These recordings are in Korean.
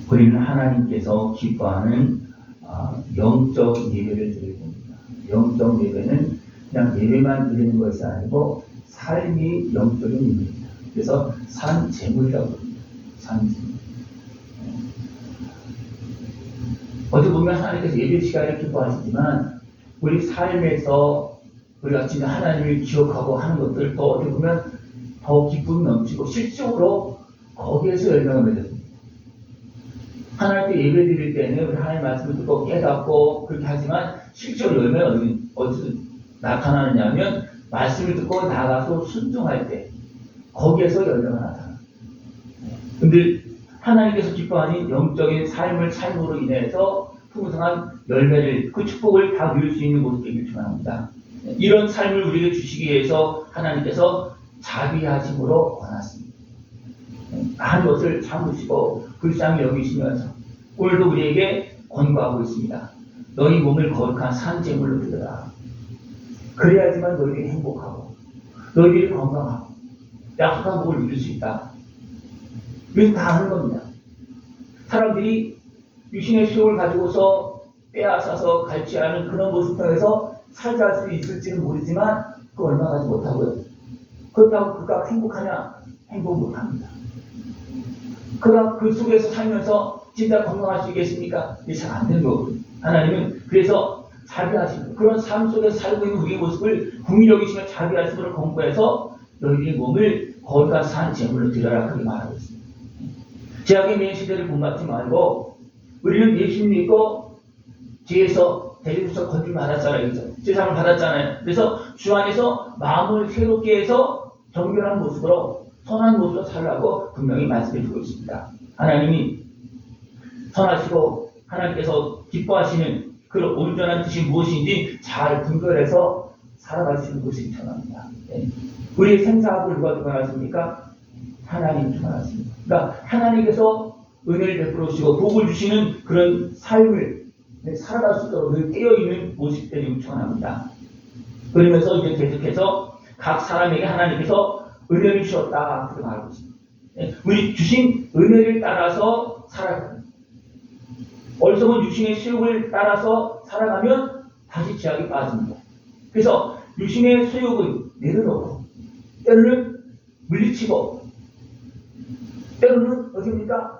우리는 하나님께서 기뻐하는 영적 예배를 드리고 있습니다. 영적 예배는 그냥 예배만 드리는 것이 아니고 삶이 영적인 예배입니다. 그래서 산 제물이라고 합니다. 산 제물. 어떻게 보면 하나님께서 예배 시간을 기뻐하시지만 우리 삶에서 우리가 진짜 하나님을 기억하고 하는 것들 또 어떻게 보면 더 기쁨이 넘치고 실질적으로 거기에서 열매가 맺어집니다. 하나님께 예배 드릴 때는 우리 하나님 말씀을 듣고 깨닫고 그렇게 하지만 실제로 열매가 어디서 나타나느냐 하면 말씀을 듣고 나가서 순종할 때 거기에서 열매가 나타납니다. 근데 하나님께서 기뻐하는 영적인 삶을 삶으로 인해서 풍성한 열매를 그 축복을 다 누릴 수 있는 모습을 축원합니다. 이런 삶을 우리에게 주시기 위해서 하나님께서 자비하심으로 원하십니다. 많은 것을 참으시고 불쌍히 여기시면서 오늘도 우리에게 권고하고 있습니다. 너희 몸을 거룩한 산제물로 드려라. 그래야지만 너희들이 행복하고 너희들이 건강하고 약속한 복을 누릴 수 있다. 이거 다 하는 겁니다. 사람들이 유신의 수욕을 가지고서 빼앗아서 갈취하는 그런 모습 통해서 살자 할 수 있을지는 모르지만 그 얼마 가지 못하고요. 그렇다고 그가 행복하냐? 행복 못합니다. 그가 그 속에서 살면서 진짜 건강할 수 있겠습니까? 이게 잘 안 되는 거거든요. 하나님은 그래서 자비하시고 그런 삶 속에서 살고 있는 우리의 모습을 긍휼히 여기시며 자비하심으로 공부해서 너희들의 몸을 거룩한 산 제물로 드려라 그렇게 말하고 있습니다. 죄악의 맨 시대를 본받지 말고 우리는 예수님 믿고 죄에서 대리부터 건짐을 받았잖아요. 그렇죠? 죄상을 받았잖아요. 그래서 주 안에서 마음을 새롭게 해서 정결한 모습으로 선한 모습으로 살라고 분명히 말씀해 주고 있습니다. 하나님이 선하시고 하나님께서 기뻐하시는 그런 온전한 뜻이 무엇인지 잘 분별해서 살아갈 수 있는 것이 필요합니다. 우리의 생사학을 누가 주관하십니까? 하나님 주관하십니다. 그러니까 하나님께서 은혜를 베풀어 주시고 복을 주시는 그런 삶을 살아갈 수 있도록 늘 깨어있는 모습들이 축원합니다. 그러면서 이제 계속해서 각 사람에게 하나님께서 은혜를 주셨다 그렇게 말하고 있습니다. 우리 주신 은혜를 따라서 살아가는 어리석은 육신의 수욕을 따라서 살아가면 다시 죄악에 빠집니다. 그래서 육신의 수욕은 내려놓고 때로는 물리치고 때로는 어디입니까?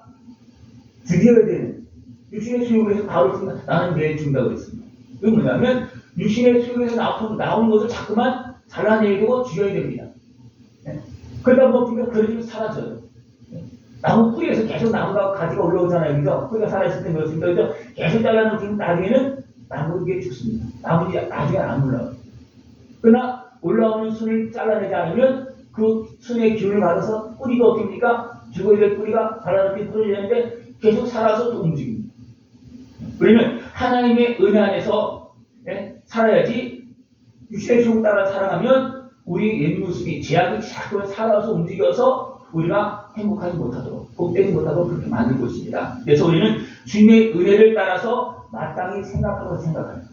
죽여야 되는 육신의 수욕을 해서 바로 죽는다. 나는 내일 죽는다고 그랬습니다. 이건 뭐냐면 육신의 수욕에서 나오는 것을 자꾸만 잘라내야 되고 죽여야 됩니다. 그러다 보면 그러면 사라져요. 나무 뿌리에서 계속 나무가 가지가 올라오잖아요. 그죠? 뿌리가 살아있을 때 그렇습니다. 그죠? 계속 잘라놓으면 나중에는 나무가 죽습니다. 나무가 나중에 안 올라와요. 그러나 올라오는 순을 잘라내지 않으면 그 순의 기운을 받아서 뿌리가 어떻게 됩니까? 죽어야 될 뿌리가 발라놓기 떨어지는데 계속 살아서 또 움직입니다. 그러면 하나님의 은혜 안에서 살아야지 육신의 수욕 따라 살아가면 우리 옛 모습이 제약이 자꾸 살아서 움직여서 우리가 행복하지 못하도록 복되지 못하도록 그렇게 만들고 있습니다. 그래서 우리는 주님의 은혜를 따라서 마땅히 생각하고 생각합니다.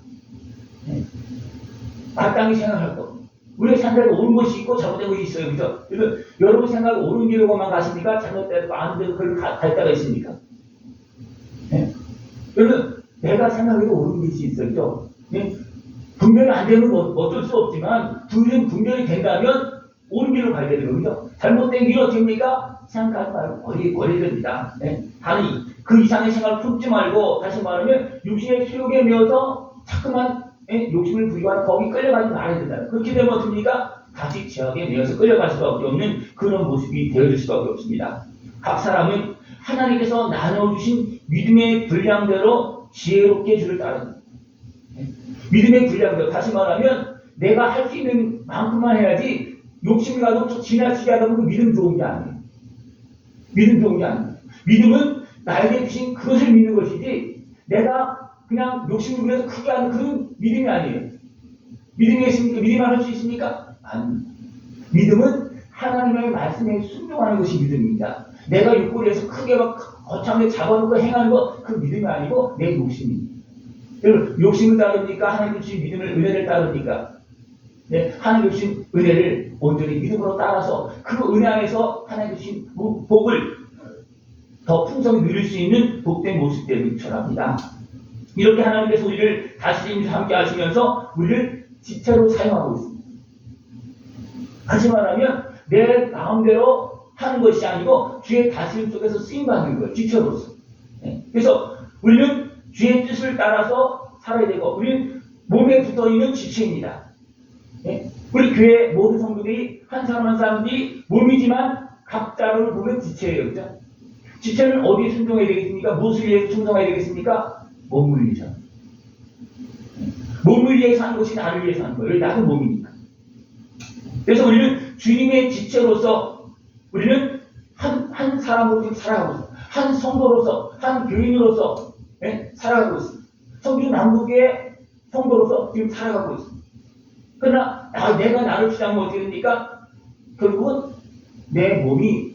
마땅히 생각할 것. 우리의 생각에 옳은 것이 있고 잘못된 것이 있어요. 그죠? 그래서 여러분 생각이 옳은 길로만 가십니까? 잘못되고 안 되고 그걸 갈 때가 있습니까? 여러분 내가 생각해도 옳은 것이 있어요. 그죠? 분별이 안 되면 어쩔 수 없지만 분별이 된다면 옳은 길로 가야 되는 거죠. 잘못된 길이 어떻습니까? 생각하지 말고 버려야 됩니다. 다른 그 이상의 생각을 품지 말고 다시 말하면 육신의 수욕에 매어서 자꾸만 욕심을 부리고 거기 끌려가지 말아야 된다. 그렇게 되면 어떻습니까? 다시 죄악에 매어서 끌려갈 수밖에 없는 그런 모습이 되어질 수밖에 없습니다. 각 사람은 하나님께서 나눠주신 믿음의 분량대로 지혜롭게 주를 따릅니다. 믿음의 분량대로 다시 말하면 내가 할 수 있는 만큼만 해야지 욕심이 가도 지나치게 하다 보면 믿음 좋은 게 아니에요. 믿음 좋은 게 아니에요. 믿음은 나에게 주신 그것을 믿는 것이지 내가 그냥 욕심을 부려서 크게 하는 그런 믿음이 아니에요. 믿음이 있습니까? 믿음만 할 수 있습니까? 아닙니다. 믿음은 하나님의 말씀에 순종하는 것이 믿음입니다. 내가 육골에서 크게 막 거창하게 잡아놓고 행하는 거 그 믿음이 아니고 내 욕심입니다. 여러분 욕심을 따릅니까? 하나님 주신 믿음을 은혜를 따릅니까? 하나님 주신 은혜를 온전히 믿음으로 따라서 그 은혜 안에서 하나님 주신 복을 더 풍성히 누릴 수 있는 복된 모습들을 철합니다. 이렇게 하나님께서 우리를 다스리면서 함께 하시면서 우리를 지체로 사용하고 있습니다. 다시 말하면 내 마음대로 하는 것이 아니고 주의 다스림 속에서 쓰임받는 거예요. 지체로서. 그래서 우리는 주의 뜻을 따라서 살아야 되고 우리는 몸에 붙어있는 지체입니다. 우리 교회 모든 성도들이 한 사람 한 사람들이 몸이지만 각자를 보면 지체예요. 그죠? 지체는 어디에 순종해야 되겠습니까? 무엇을 위해서 충성해야 되겠습니까? 몸을 위해서. 몸을 위해서 하는 것이 나를 위해서 하는 거예요. 나도 몸이니까. 그래서 우리는 주님의 지체로서 우리는 한 사람으로 지금 살아가고 있어요. 한 성도로서, 한 교인으로서 살아가고 있습니다. 성주 남북의 성도로서 지금 살아가고 있습니다. 그러나 내가 나를 주장하면 어떻게 됩니까? 결국은 내 몸이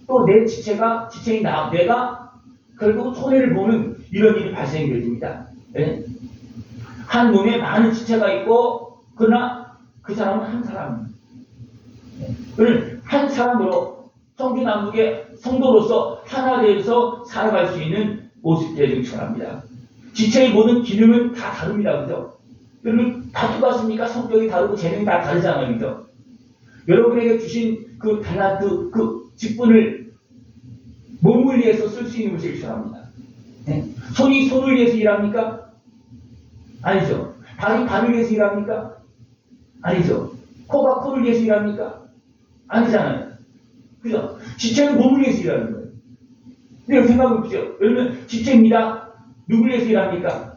또 내 지체인 내가 결국 손해를 보는 이런 일이 발생됩니다. 한 몸에 많은 지체가 있고 그러나 그 사람은 한 사람입니다. 그는 한 사람으로 성주 남북의 성도로서 하나 되어서 살아갈 수 있는 모습들을 전합니다. 지체의 모든 기능은 다 다릅니다. 그죠? 여러분 다 똑같습니까? 성격이 다르고 재능이 다 다르잖아요. 그죠? 여러분에게 주신 그 달란트, 그 직분을 몸을 위해서 쓸 수 있는 것을 전합니다. 손이 손을 위해서 일합니까? 아니죠. 발이 발을 위해서 일합니까? 아니죠. 코가 코를 위해서 일합니까? 아니잖아요. 그죠? 지체는 몸을 위해서 일하는 거예요. 근데 생각해 보십시오. 여러분, 지체입니다. 누구를 위해서 일합니까?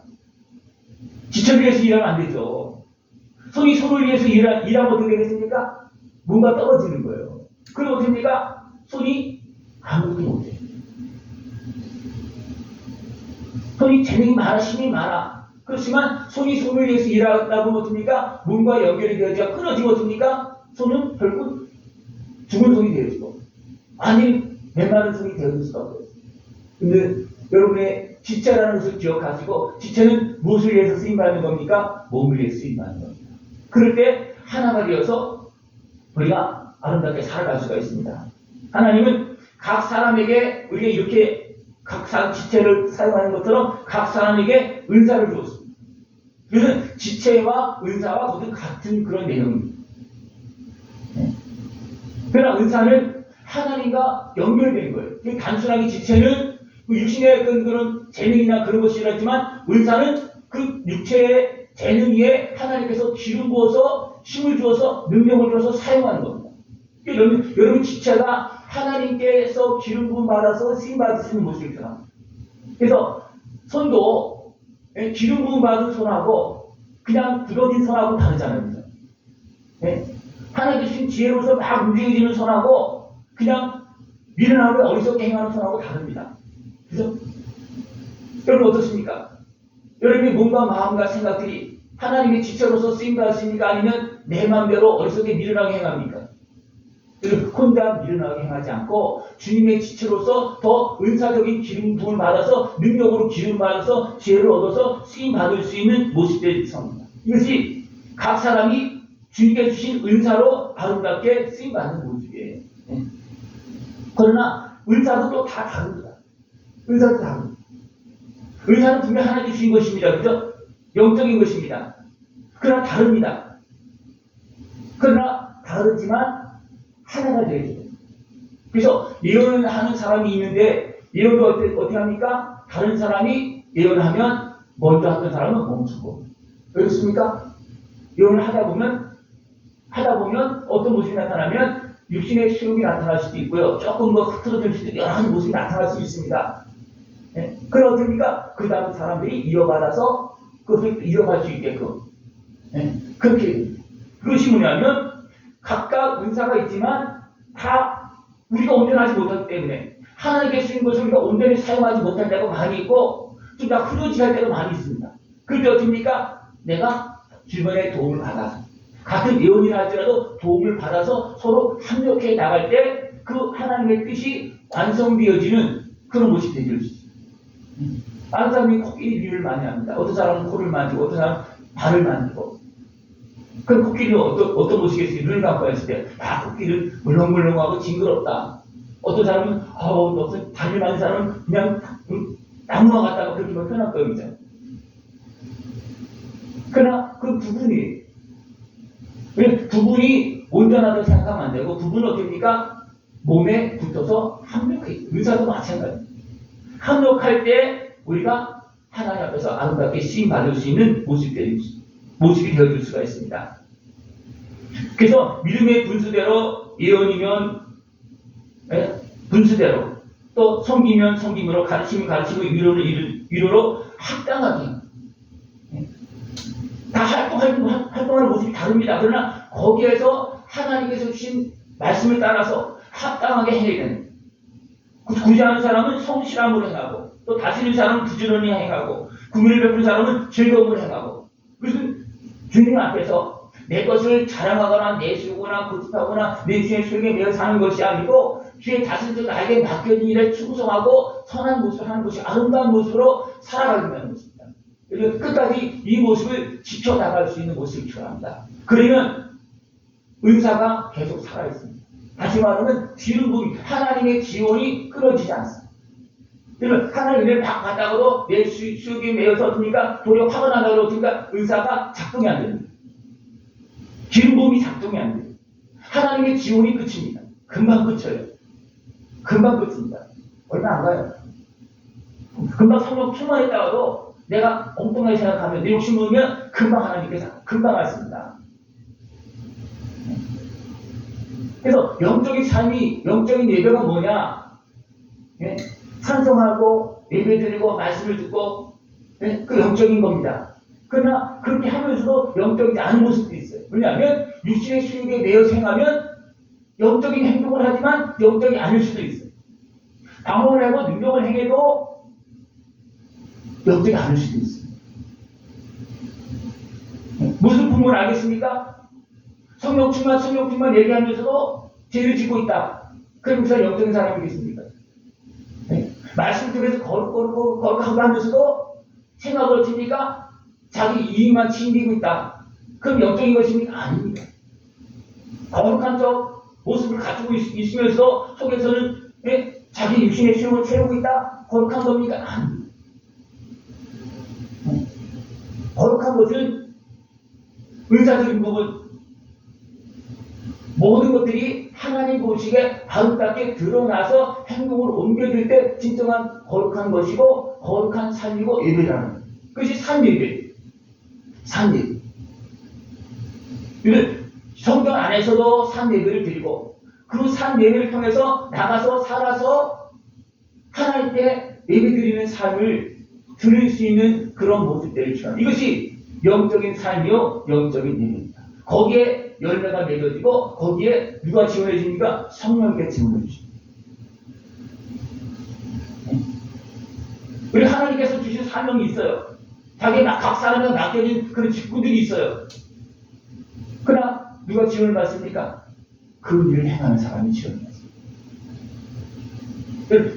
지체를 위해서 일하면 안 되죠. 손이 손을 위해서 일하면 어떻게 되겠습니까? 뭔가 떨어지는 거예요. 그리고 어떻게 됩니까? 손이 아무것도 못해요. 손이 재능이 많아, 힘이 많아. 그렇지만 손이 손을 위해서 일하다 보면 어떻습니까? 몸과 연결이 되어져 끊어지면 어떻습니까? 손은 결국 죽은 손이 되어지고 아니 메마른 손이 되어질 수가 없어요. 근데 여러분의 지체라는 것을 기억하시고 지체는 무엇을 위해서 쓰임받는 겁니까? 몸을 위해서 쓰임받는 겁니다. 그럴 때 하나가 되어서 우리가 아름답게 살아갈 수가 있습니다. 하나님은 각 사람에게 우리가 이렇게 각 지체를 사용하는 것처럼 각 사람에게 은사를 주었습니다. 그래서 지체와 은사와 모두 같은 그런 내용입니다. 그러나 은사는 하나님과 연결된 거예요. 단순하게 지체는 육신의 그런 재능이나 그런 것이라지만 은사는 그 육체의 재능 위에 하나님께서 기름 부어서 힘을 주어서 능력을 주어서 사용하는 겁니다. 여러분 지체가 하나님께서 기름 부음 받아서 쓰임 받으시는 모습이잖아. 그래서 손도 기름 부음 받은 손하고 그냥 굳어진 손하고 다르잖아요. 하나님 주신 지혜로서 막 움직여지는 손하고 그냥 미련하고 어리석게 행하는 손하고 다릅니다. 그죠? 여러분 어떻습니까? 여러분의 몸과 마음과 생각들이 하나님의 지체로서 쓰임 받으십니까? 아니면 내 마음대로 어리석게 미련하게 행합니까? 혼자 미련하게 행하지 않고 주님의 지체로서 더 은사적인 기름 부음을 받아서 능력으로 기름 받아서 지혜를 얻어서 쓰임 받을 수 있는 모습들이 있습니다. 이것이 각 사람이 주님께 주신 은사로 아름답게 쓰임 받는 모습이에요. 그러나 은사도 또 다 다릅니다. 은사도 다릅니다. 은사는 분명 하나님 주신 것입니다. 그죠? 영적인 것입니다. 그러나 다릅니다. 그러나 다르지만 하나가 되어야 돼요. 그래서 예언을 하는 사람이 있는데 예언도 어떻게 합니까? 다른 사람이 예언하면 먼저 했던 사람은 멈추고 그렇습니까? 예언을 하다 보면 어떤 모습이 나타나면 육신의 시력이 나타날 수도 있고요. 조금 더 흐트러질 수도 있고 여러 가지 모습이 나타날 수 있습니다. 그럼 어떻습니까? 그 다음 사람들이 이어받아서 그것을 이어갈 수 있게끔 그렇게 그것이 뭐냐면 각각 은사가 있지만 다 우리가 온전하지 못하기 때문에 하나님께 쓰인 것을 우리가 온전히 사용하지 못할 때가 많이 있고 좀 다 흐려지할 때가 많이 있습니다. 그럴 때 어떻습니까? 내가 주변의 도움을 받아서 같은 예언이라 할지라도 도움을 받아서 서로 협력해 나갈 때 그 하나님의 뜻이 완성되어지는 그런 모습이 되질 수 있습니다. 많은 사람이 코끼리 비유를 많이 합니다. 어떤 사람은 코를 만지고 어떤 사람은 발을 만지고 그럼 코끼리는 어떤 모습이겠어요? 눈을 감고 했을 때 코끼리는 물렁물렁하고 징그럽다. 어떤 사람은 무슨 달리 많은 사람은 그냥 나무와 같다고 그렇게 표현할거든요. 그러나 그 부분이 온전하다고 생각하면 안 되고, 부분은 어떻습니까? 몸에 붙어서 합력해. 의사도 마찬가지입니다. 합력할 때 우리가 하나님 앞에서 아름답게 쓰임받을 수 있는 모습이 되어줄 수가 있습니다. 그래서 믿음의 분수대로, 예언이면 분수대로, 또 섬기면 섬김으로, 가르치면 가르치고, 위로로 합당하게 다 활동하는 모습이 다릅니다. 그러나 거기에서 하나님께서 주신 말씀을 따라서 합당하게 해야 되는, 굳이 하는 사람은 성실함으로 행하고, 또 다스리는 사람은 부지런히 행하고, 구민을 베푸는 사람은 즐거움을 행하고. 그것은 주님 앞에서 내 것을 자랑하거나 내세우거나 고집하거나 내 주의 수행에 매여 사는 것이 아니고, 주의 다스리는 나에게 맡겨진 일에 충성하고 선한 모습을 하는 것이 아름다운 모습으로 살아가게 하는 것입니다. 그래서 끝까지 이 모습을 지켜나갈 수 있는 모습을 필요합니다. 그러면 은사가 계속 살아있습니다. 다시 말하면 지는 부분, 하나님의 지원이 끊어지지 않습니다. 그러면 하나님의 은혜를 막 받다가도 내 수욕에 매여서 어떻습니까? 도리어 화가 나다가 어떻습니까? 은사가 작동이 안 됩니다. 기름 부음이 작동이 안 돼요. 하나님의 지원이 끝입니다. 금방 끝쳐요. 금방 끝입니다. 얼마 안 가요. 금방 성령 충만했다가도 내가 엉뚱하게 생각하면, 내 욕심 부으면 금방 하나님께서 금방 하십니다. 그래서 영적인 삶이, 영적인 예배가 뭐냐? 찬송하고 예배드리고 말씀을 듣고, 그 영적인 겁니다. 그러나 그렇게 하면서도 영적이지 않은 모습도 있어요. 왜냐하면 육신의 수익에 매여 행하면 영적인 행동을 하지만 영적이 아닐 수도 있어요. 방언을 하고 능력을 행해도 영적이 아닐 수도 있어요. 무슨 부분을 알겠습니까? 성령 충만 얘기하면서도 죄를 짓고 있다. 그러면서 영적인 사람이겠습니까? 말씀 속에서 거룩하고 하면서도 생각을 어떻습니까? 자기 이익만 챙기고 있다. 그럼 영적인 것입니까? 아닙니다. 거룩한 적 모습을 가지고 있으면서 속에서는 자기 육신의 수용을 채우고 있다. 거룩한 겁니까? 아닙니다. 거룩한 것은 은사적인 부분, 모든 것들이 하나님 보시기에 아름답게 드러나서 행동으로 옮겨질 때 진정한 거룩한 것이고 거룩한 삶이고 예배라는 것. 그것이 삶예배. 삶예배. 성경 안에서도 삶예배를 드리고 그 삶예배를 통해서 나가서 살아서 하나님께 예배드리는 삶을 드릴 수 있는 그런 모습들을 취한, 이것이 영적인 삶이요 영적인 예배입니다. 거기에 열매가 맺어지고 거기에 누가 지원해 줍니까? 성령께 지원해 주십니다. 우리 하나님께서 주신 사명이 있어요. 각 사람에 맡겨진 그런 직분들이 있어요. 그러나 누가 지원을 받습니까? 그 일을 행하는 사람이 지원을 받습니다.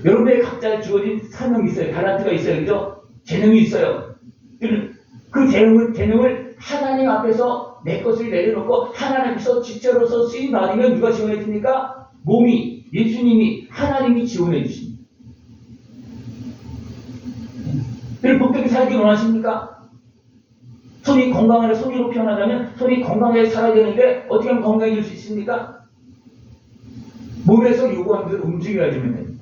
여러분의 각자의 주어진 사명이 있어요. 달란트가 있어요. 그죠? 재능이 있어요. 그 재능을 하나님 앞에서 내 것을 내려놓고 하나님 앞에서 지체로서 쓰임 받으면 누가 지원해 줍니까? 몸이, 예수님이, 하나님이 지원해 주십니다. 복되게 살기 원하십니까? 손이 건강하게, 손으로 표현하자면 손이 건강하게 살아야 되는데 어떻게 하면 건강해질 수 있습니까? 몸에서 요구하는 대로 움직여야 됩니다.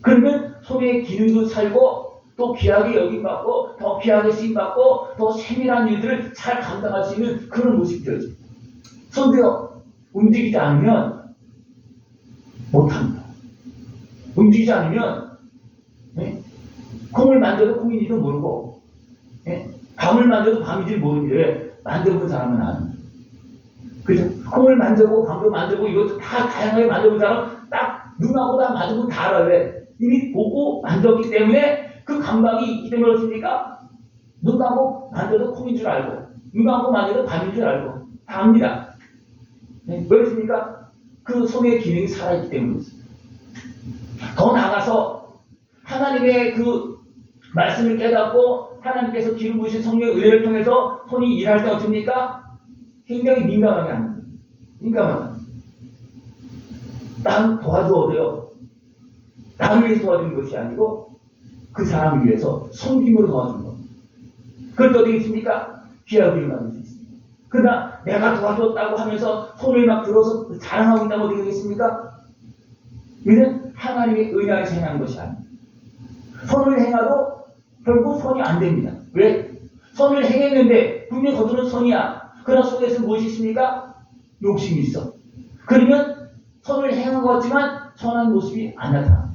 그러면 손의 기능도 살고 또 귀하게 여김받고 더 귀하게 쓰임받고 더 세밀한 일들을 잘 감당할 수 있는 그런 모습이 되어집니다. 손도요, 움직이지 않으면 못합니다. 움직이지 않으면 콩을 만져도 콩인지도 모르고 밤을 만져도 밤인지 모르는데 만져본 사람은 아닙니다. 그죠? 콩을 만져보고 밤도 만져보고 이것도 다 다양하게 만져본 사람은 딱 눈하고 다 맞으면 다 알아요. 이미 보고 만졌기 때문에 그 감각이 있기 때문에 그렇습니까? 눈 감고 만져도 콩인 줄 알고 눈 감고 만져도 밤인 줄 알고 다 압니다. 왜 그렇습니까? 그 손의 기능이 살아있기 때문이었습니다. 더 나아가서 하나님의 그 말씀을 깨닫고 하나님께서 기름 부으신 성령의 은혜를 통해서 손이 일할 때 어떻습니까? 굉장히 민감하게 합니다. 민감하게. 난 도와줘도요. 나를 위해서 도와주는 것이 아니고 그 사람을 위해서 섬김으로 도와주는 겁니다. 그럴 때 어떻게 있습니까? 귀하기를 받을 수 있습니다. 그러나 내가 도와줬다고 하면서 손을 막 들어서 자랑하고 있다고 어떻게 되겠습니까? 이는 하나님의 은혜 안에서 행하는 것이 아닙니다. 선을 행하도 결국 선이 안 됩니다. 왜? 선을 행했는데 분명히 겉으로는 선이야. 그러나 속에서 무엇이 있습니까? 욕심이 있어. 그러면 선을 행한 것 같지만 선한 모습이 안 나타나.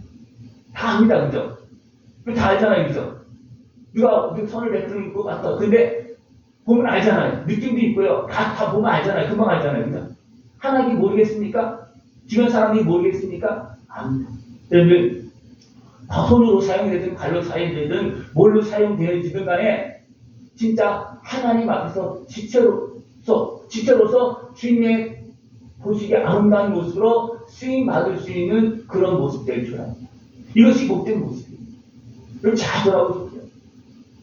다 압니다. 그죠? 다 알잖아요. 그죠? 누가 선을 베푸는 것 같다. 근데 보면 알잖아요. 느낌도 있고요. 다 보면 알잖아요. 금방 알잖아요. 그죠? 하나님이 모르겠습니까? 주변 사람이 모르겠습니까? 압니다. 여러분, 손으로 사용되든 발로 사용되든 뭘로 사용되어지든 간에 진짜 하나님 앞에서 지체로서 주님의 보시기에 아름다운 모습으로 쓰임 받을 수 있는 그런 모습들이 줄 압니다. 이것이 복된 모습입니다. 그럼 잘 돌아보십시오.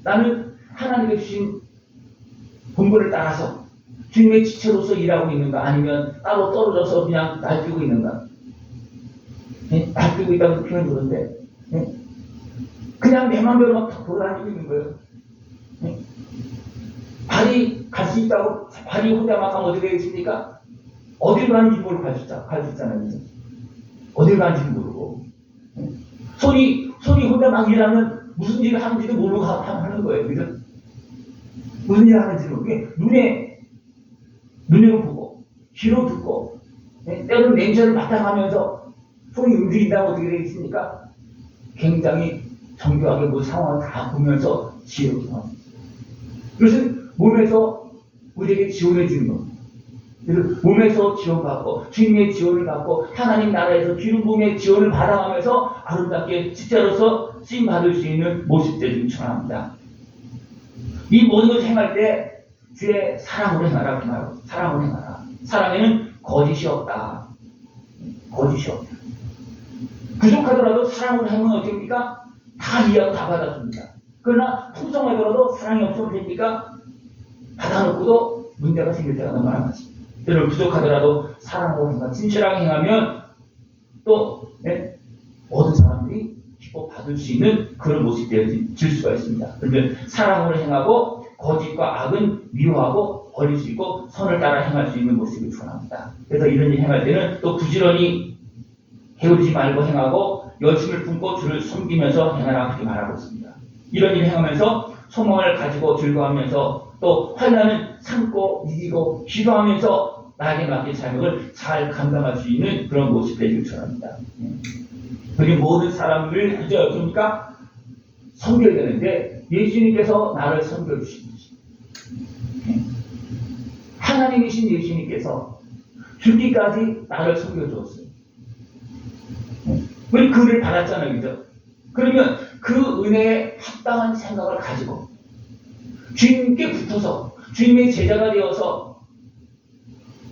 나는 하나님의 주신 본분을 따라서 주님의 지체로서 일하고 있는가 아니면 따로 떨어져서 그냥 날뛰고 있는가. 네? 날뛰고 있다고 표현 그런데 네? 그냥 내 맘대로 막 돌아다니고 있는 거예요. 네? 발이 갈 수 있다고 발이 혼자 막 하면 어떻게 되겠습니까? 어디로 가는지 모르고 갈 수 있잖아요. 어디로 가는지 모르고 네? 손이 혼자 막 일하면 무슨 일을 하는지도 모르고 하는 거예요. 그죠? 무슨 일을 하는지도 모르고 눈으로 보고 귀로 듣고 네? 때로는 냄새를 맡아가면서 손이 움직인다고 어떻게 되겠습니까? 굉장히 정교하게 그 상황을 다 보면서 지혜롭게 합니다. 이것은 몸에서 우리에게 지원해 주는 겁니다. 그래서 몸에서 지원받고 주님의 지원을 받고 하나님 나라에서 기름 부음의 지원을 받아가면서 아름답게 지체로서 쓰임 받을 수 있는 모습들을 전합니다. 이 모든 것을 행할 때 주의 사랑으로 행하라 이렇게 말하고 사랑으로 행하라. 사랑에는 거짓이 없다. 거짓이 없다. 부족하더라도 사랑으로 행하면 어떻게 됩니까? 다 이해하고 다 받아줍니다. 그러나 풍성하더라도 사랑이 없으면 됩니까? 받아놓고도 문제가 생길 때가 너무 많습니다. 여러분 부족하더라도 사랑으로 행하 진실하게 행하면 또 모든 사람들이 기뻐 받을 수 있는 그런 모습이 되어질 수가 있습니다. 그런데 사랑으로 행하고 거짓과 악은 미워하고 버릴 수 있고 선을 따라 행할 수 있는 모습이 전합니다. 그래서 이런 일 행할 때는 또 부지런히 게으르지 말고 행하고 열심을 품고 주를 섬기면서 행하라 그렇게 말하고 있습니다. 이런 일 행하면서 소망을 가지고 즐거워하면서 또 환난은 참고 이기고 기도하면서 나에게 맡긴 사역을 잘 감당할 수 있는 그런 모습이 되길 전합니다. 그리고 모든 사람을 이제 어떻습니까? 섬겨야 되는데 예수님께서 나를 섬겨주신 것입니다. 하나님이신 예수님께서 죽기까지 나를 섬겨주었어요. 우리 그 은혜를 받았잖아요. 그죠? 그러면 그 은혜에 합당한 생각을 가지고 주님께 붙어서 주님의 제자가 되어서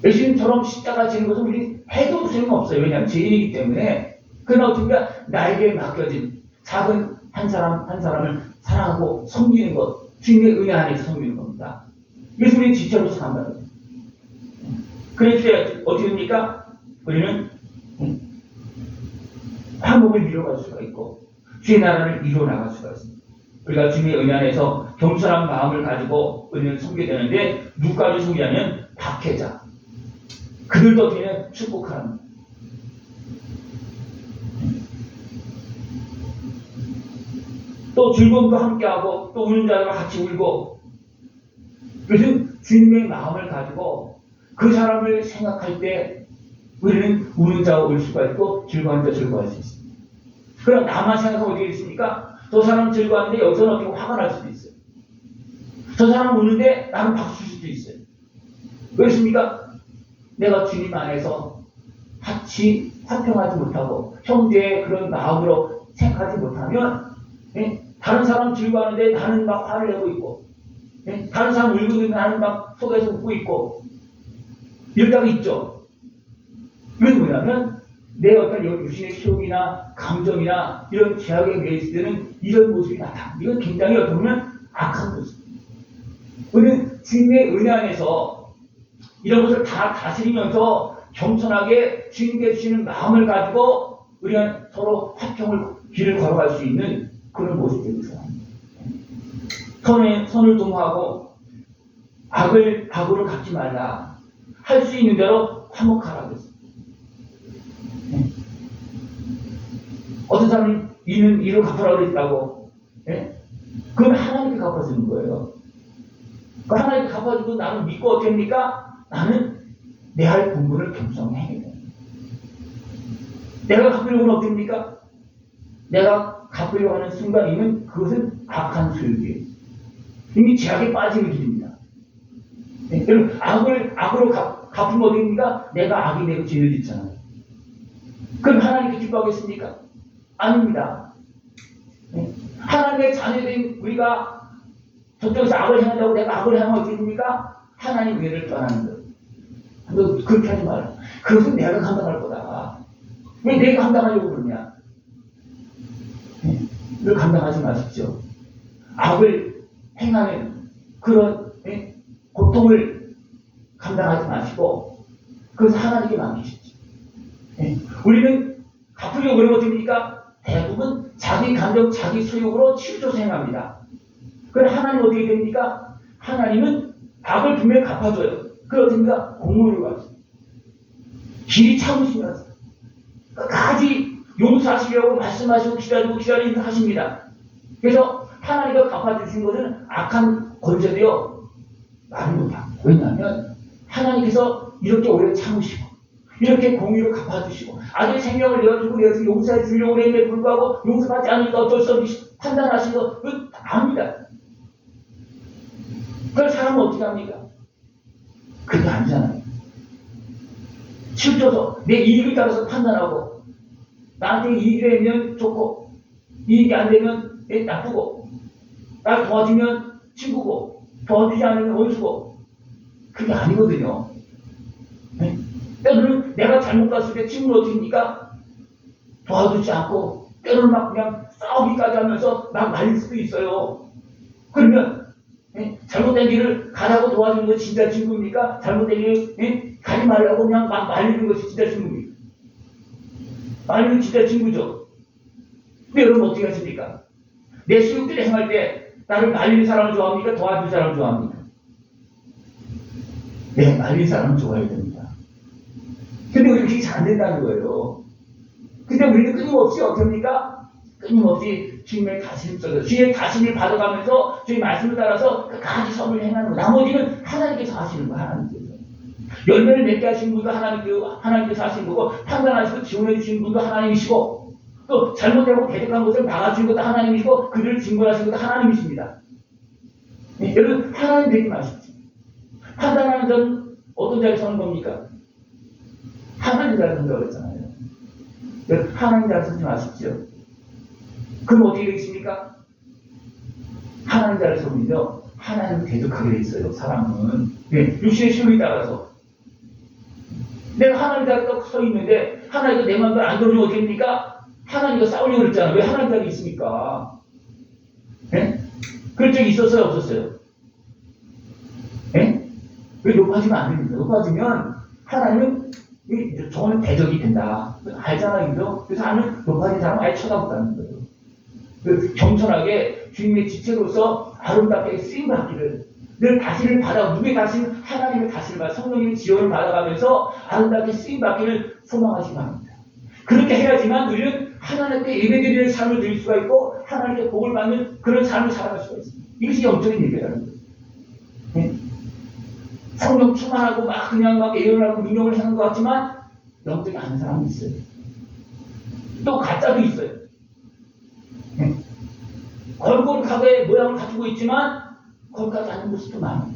예수님처럼 십자가 지는 것은 우리 해도 소용없어요. 왜냐하면 죄인이기 때문에. 그러나 어떻습니까? 나에게 맡겨진 작은 한 사람 한 사람을 사랑하고 섬기는 것, 주님의 은혜 안에서 섬기는 겁니다. 이것을 우리 지체로서 한다는 거예요. 그럴 때 어떻게 됩니까? 우리는 한국을 이뤄갈 수가 있고 주의 나라를 이뤄나갈 수가 있습니다. 우리가 주님의 은혜 안에서 겸손한 마음을 가지고 은혜를 섬기게 되는데 누구까지 섬기냐면 박해자. 그들도 어떻게 축복하는 또 즐거움도 함께하고 또 우는 자들과 같이 울고 그것은 주님의 마음을 가지고 그 사람을 생각할 때 우리는 우는 자가 울 수가 있고 즐거운 자 즐거워할 수 있습니다. 그럼 나만 생각하고 어떻게 있습니까? 저 사람 즐거워하는데 여기서는 어떻게 화가 날 수도 있어요. 저 사람 우는데 나는 박수 칠 수도 있어요. 왜습니까? 내가 주님 안에서 같이 화평하지 못하고 형제의 그런 마음으로 생각하지 못하면 다른 사람 즐거워하는데 나는 막 화를 내고 있고 다른 사람 울고 있는데 나는 막 속에서 웃고 있고 이럴 때가 있죠. 이건 뭐냐면 내 어떤 육신의 시욕이나 감정이나 이런 죄악에 매일 때는 이런 모습이 나타납니다. 이건 굉장히 어떻게 보면 악한 모습입니다. 우리는 주님의 은혜 안에서 이런 것을 다 다스리면서 겸손하게 주님께 주시는 마음을 가지고 우리가 서로 화평을 길을 걸어갈 수 있는 그런 모습이 되고 있어요. 선을 동하고 악으로 갚지 말라. 할 수 있는 대로 화목하라고 했어요. 어떤 사람이 이는 이를 갚으라고 그랬다고. 그건 하나님께 갚아주는 거예요. 그 하나님께 갚아주고 나는 믿고 어떻게 합니까? 나는 내 할 공부를 겸손히 해야 돼. 내가 갚으려고는 어떻게 합니까? 내가 갚으려고 하는 순간이면 그것은 악한 소유예요. 이미 죄악에 빠지는 길입니다. 여러분, 악으로 갚으면 어디입니까? 내가 악이 되고 죄를 짓잖아요. 그럼 하나님께 기뻐하겠습니까? 아닙니다. 하나님의 자녀된 우리가 저쪽에서 악을 행한다고 내가 악을 행하면 어떻게 됩니까? 하나님 은혜를 떠나는 거예요. 너 그렇게 하지 마라. 그것은 내가 감당할 거다. 왜 내가 감당하려고 그러냐? 늘 감당하지 마십시오. 악을 행하는 그런 고통을 감당하지 마시고 그것을 하나님께 맡기십시오. 우리는 갚으려고 그러면 어떻습니까? 대부분 자기 감정, 자기 소욕으로 치우쳐서 행합니다. 그럼 하나님 어떻게 됩니까? 하나님은 악을 분명히 갚아줘요. 그걸 어떻습니까? 공로를 가지고 길이 참으시면서 끝까지 용서하시려고 말씀하시고 기다리고 하십니다. 그래서 하나님과 갚아주신 것은 악한 권세되어 말을 못합니다. 왜냐하면 하나님께서 이렇게 오래 참으시고 이렇게 공의로 갚아주시고 아들의 생명을 내어주고 용서해 주려고 했는데 불구하고 용서받지 않으니까 어쩔 수 없이 판단하시고 그걸 다 압니다. 그걸 사람은 어떻게 합니까? 그게 아니잖아요. 치우쳐서 내 이익을 따라서 판단하고 나한테 이익이 되면 좋고 이익이 안 되면 나쁘고 나를 도와주면 친구고 도와주지 않으면 원수고 그게 아니거든요. 때로는 내가 잘못 갔을 때 친구는 어떻게 합니까? 도와주지 않고 때로는 막 그냥 싸우기까지 하면서 막 말릴 수도 있어요. 그러면 잘못된 길을 가라고 도와주는 것이 진짜 친구입니까? 잘못된 길을 가지 말라고 그냥 막 말리는 것이 진짜 친구입니까? 말리는 진짜 친구죠. 근데 여러분 어떻게 하십니까? 내 수육들이 행할 때 나를 말리는 사람을 좋아합니까? 도와줄 사람을 좋아합니까? 네, 말리는 사람을 좋아해야 됩니다. 근데 우리 그게 잘 안 된다는 거예요. 근데 우리는 끊임없이 어떻게 합니까? 끊임없이 주님의 다스림 속에서 주님의 다스림을 받아가면서 주님의 말씀을 따라서 끝까지 선을 행하는 거예요. 나머지는 하나님께서 하시는 거예요. 하나님께서. 열매를 맺게 하시는 분도 하나님께서 하시는 거고 판단하시고 지원해 주시는 분도 하나님이시고 또 잘못되고 대적한 것을 막아주는 것도 하나님이시고 그들을 증거하시는 것도 하나님이십니다. 네, 여러분 하나님 되지 마십시오. 판단하는 자는 어떤 자리 서는 겁니까? 하나님 자리 선다고 그랬잖아요. 여러분 하나님 자리 서지 마십시오. 그럼 어떻게 되겠습니까? 하나님 자리 서면요 하나님 대적하게 돼 있어요. 사람은 육신의 실력에 따라서 내가 하나님 자리에 딱 서 있는데 하나님도 내 마음대로 안 들어주면 어떻게 됩니까? 하나님과 싸우려고 그랬잖아요. 왜 하나님 자리에 있습니까? 그런 적이 있었어요? 없었어요? 왜 높아지면 안 됩니다. 높아지면 하나님은 저거는 대적이 된다. 알잖아요. 그죠? 그래서 하나님은 높아진 사람 아예 쳐다보다는 거예요. 겸손하게 주님의 지체로서 아름답게 쓰임받기를 늘 다스림을 받아 누구의 다스림? 하나님의 다스림을 받아 성령님의 지원을 받아가면서 아름답게 쓰임받기를 소망하시기 바랍니다. 그렇게 해야지만 우리는 하나님께 예배드리는 삶을 드릴 수가 있고 하나님께 복을 받는 그런 삶을 살아갈 수가 있습니다. 이것이 영적인 예배라는 거예요. 성령 충만하고 막 그냥 막 예언을 하고 능력을 하는 것 같지만 영적이 아닌 사람이 있어요. 또 가짜도 있어요. 거룩하게 모양을 갖추고 있지만 거룩하지 않은 모습도 많아요.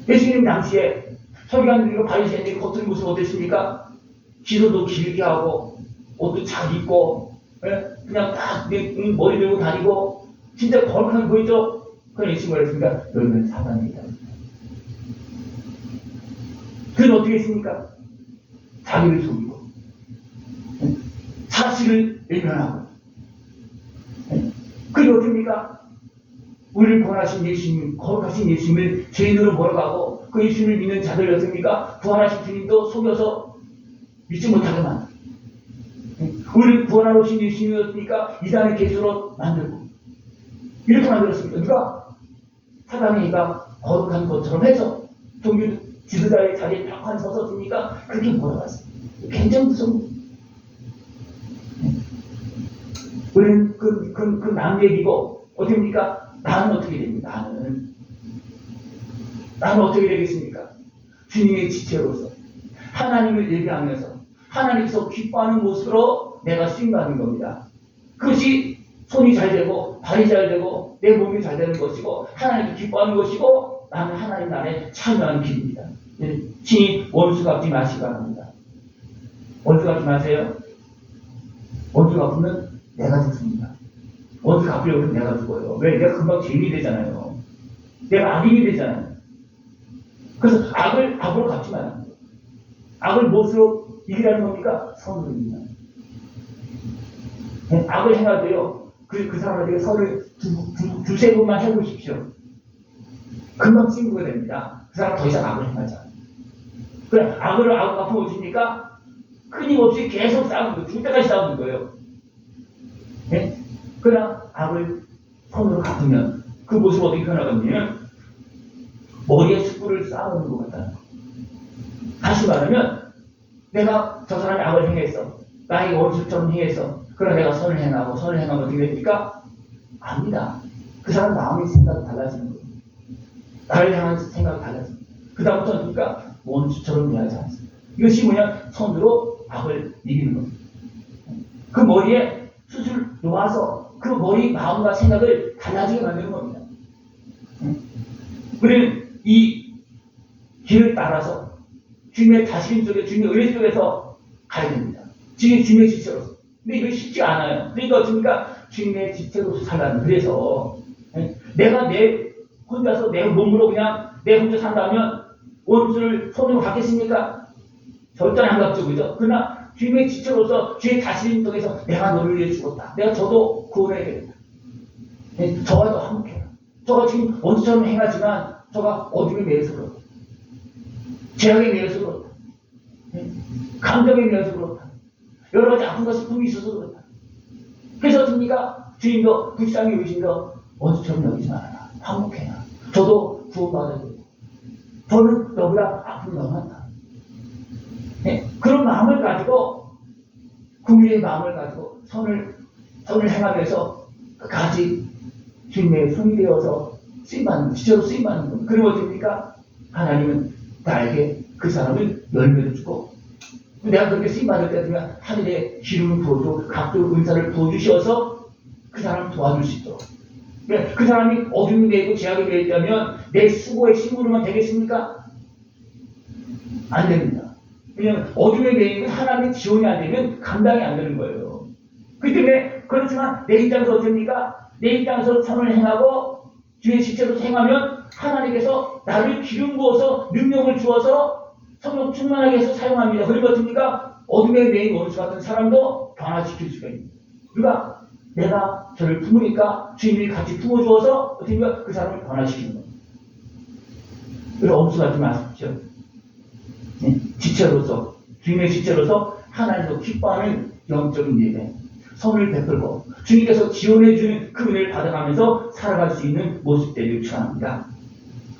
예수님 당시에 서기관들과 바리새인들이 겉은 모습 어땠습니까? 기도도 길게 하고 옷도 잘 입고 그냥 딱 머리 들고 다니고 진짜 거룩하게 보이죠? 그건 예수님 말했습니까? 너희는 사단이다. 그건 어떻게 했습니까? 자기를 속이고 사실을 외면하고 그게 어떻습니까? 우리를 구원하신 예수님, 거룩하신 예수님을 죄인으로 몰아가고 그 예수님을 믿는 자들 어떻습니까? 구원하신 주님도 속여서 믿지 못하게 만들고, 우리를 구원하러 오신 예수님이었으니까 이단의 계수로 만들고, 이렇게 만들었습니다. 누가? 사단이 이가 거룩한 것처럼 해서 종교 지도자의 자리에 벽한 서서으니까 그렇게 몰아갔습니다. 굉장히 무서운 거예요. 우리는 그 남 얘기고, 어떻게 됩니까? 나는 어떻게 됩니까? 나는 어떻게 되겠습니까? 주님의 지체로서 하나님을 예배하면서 하나님께서 기뻐하는 모습으로 내가 쓰임받는 겁니다. 그것이 손이 잘 되고 발이 잘 되고 내 몸이 잘 되는 것이고 하나님께 기뻐하는 것이고 나는 하나님 나라에 참여하는 길입니다. 친히 원수 갚지 마시기 바랍니다. 원수 갚지 마세요. 원수 갚으면 내가 죽습니다. 원수 갚으려고 하면 내가 죽어요. 왜? 내가 금방 죄인이 되잖아요. 내가 악인이 되잖아요. 그래서 악으로 갚지 말라는 거예요. 악을 무엇으로 이기라는 겁니까? 선으로입니다. 악을 행하도요, 그 사람에게 선을 두세 번만 해보십시오. 금방 친구가 됩니다. 그 사람 더 이상 악을 행하지 않아요. 그래, 악을 갚으면 오십니까? 끊임없이 계속 싸우는 거예요. 죽을 때까지 싸우는 거예요. 네? 그러나 악을 손으로 갚으면 그 모습 어떻게 변화가냐면 머리에 숯불을 쌓아놓는 것 같다는 거예요. 다시 말하면 내가 저 사람이 악을 행했어. 나의 원수처럼 행했어. 그러나 내가 선을 행하고 선을 행하면 어떻게 됩니까? 압니다. 그 사람 마음의 생각이 달라지는 거예요. 나를 향한 생각이 달라집니다. 그 다음부터 그러니까 원수처럼 대하지 않습니다. 이것이 뭐냐? 손으로 악을 이기는 겁니다. 그 머리에 숯을 놓아서 그 머리 마음과 생각을 달라지게 만드는 겁니다. 우리는 이 길을 따라서 주님의 다스림 속에 주님의 은혜 속에서 가야 됩니다. 주님의 지체로서. 근데 이거 쉽지 않아요. 그러니까 어떻습니까? 주님의 지체로서 살라는. 그래서 내가 내 혼자서 내 몸으로 그냥 내 혼자 산다면 원수를 손으로 갚겠습니까? 절대 안 갚죠. 그죠? 그러나 주님의 지체로서 주의 다스림 속에서 내가 너를 위해 죽었다. 내가 저도 구원해야 되겠다. 저와도 화목해라. 저가 지금 원수처럼 행하지만 저가 어둠에 매여서 그렇다. 죄악에 매여서 그렇다. 감정에 매여서 그렇다. 여러 가지 아픔과 슬픔이 있어서 그렇다. 그래서 어떻습니까? 주님도 불쌍히 여기신도 원수처럼 여기지 말아라. 화목해라. 저도 구원받아야 되고 저는 너보다 아픔이 너무 많다. 그런 마음을 가지고 국민의 마음을 가지고 선을 행하면서 끝까지 주님의 손이 되어서 쓰임받는, 지체로 쓰임받는 겁니다. 그리고 어떻습니까? 하나님은 나에게 그 사람을 열매를 주고 내가 그렇게 쓰임받을 때 되면 하늘에 기름을 부어주고 각종 은사를 부어주셔서 그 사람을 도와줄 수 있도록. 그 사람이 어둠이 되고 죄악이 되어 있다면 내 수고의 식물로만 되겠습니까? 안 됩니다. 왜냐하면 어둠에 매이면 하나님의 지원이 안 되면 감당이 안 되는 거예요. 그렇기 때문에 그렇지만 내 입장에서 어떻습니까? 내 입장에서 선을 행하고 주의 지체로 행하면 하나님께서 나를 기름 부어서 능력을 주어서 성령 충만하게 해서 사용합니다. 그리고 어떻습니까? 어둠에 매인 원수 같은 사람도 변화시킬 수가 있습니다. 누가? 내가 저를 품으니까 주님이 같이 품어주어서 어떻습니까? 그 사람을 변화시키는 겁니다. 그래서 엄수하지 마십시오. 지체로서, 주님의 지체로서 하나님도 기뻐하는 영적인 예배, 선을 베풀고 주님께서 지원해주는 그 은혜를 받아가면서 살아갈 수 있는 모습들을 축원합니다.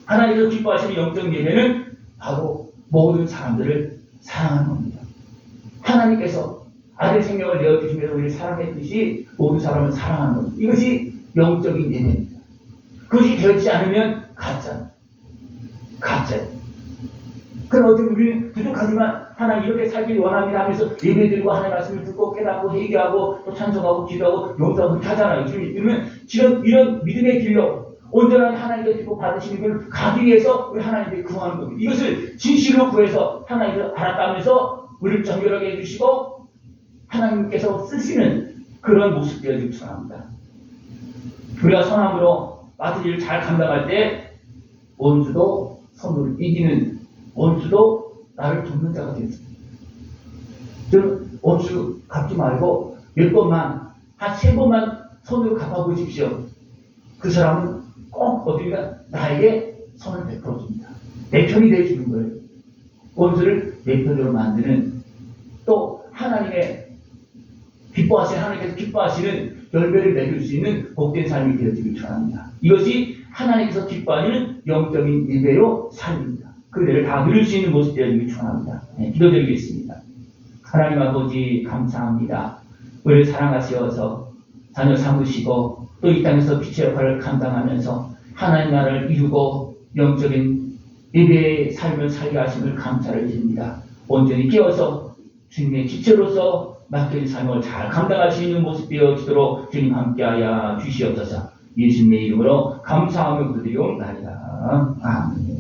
하나님께서 기뻐하시는 영적인 예배는 바로 모든 사람들을 사랑하는 겁니다. 하나님께서 아들 생명을 내어주시면서 우리를 사랑했듯이 모든 사람을 사랑하는 겁니다. 이것이 영적인 예배입니다. 그것이 되지 않으면 가짜예요. 그럼 어떻게 우리는 부족하지만 하나님 이렇게 살길 원합니다 하면서 예배드리고 하나님의 말씀을 듣고 깨닫고 회개하고 또 찬송하고 기도하고 용서하고 그렇게 하잖아요. 그러면 이런 믿음의 길로 온전한 하나님께 기도 받으시는 걸 가기 위해서 우리 하나님께 구하는 겁니다. 이것을 진실로 구해서 하나님을 알아가면서 우리를 정결하게 해주시고 하나님께서 쓰시는 그런 모습들을 축원합니다. 우리가 선함으로 맡은 일을 잘 감당할 때 원수도 선을 이기는, 원수도 나를 돕는 자가 되었습니다. 저는 원수 갚지 말고 몇 번만, 한 3번만 선으로 갚아보십시오. 그 사람은 꼭 어디가 나에게 선을 베풀어줍니다. 내 편이 되어주는 거예요. 원수를 내 편으로 만드는 하나님의 하나님께서 기뻐하시는 열매를 맺을 수 있는 복된 삶이 되어지길 축원합니다. 이것이 하나님께서 기뻐하는 영적인 예배요 삶입니다. 그 은혜를 다 누릴 수 있는 모습 되어지길 축원합니다. 네, 기도드리겠습니다. 하나님 아버지 감사합니다. 우리를 사랑하시어서 자녀 삼으시고 또 이 땅에서 빛의 역할을 감당하면서 하나님 나라를 이루고 영적인 예배의 삶을 살게 하심을 감사를 드립니다. 온전히 깨어서 주님의 지체로서 맡겨진 삶을 잘 감당할 수 있는 모습 되어지도록 주님 함께하여 주시옵소서. 예수님의 이름으로 감사하며 기도드리옵나이다. 아멘.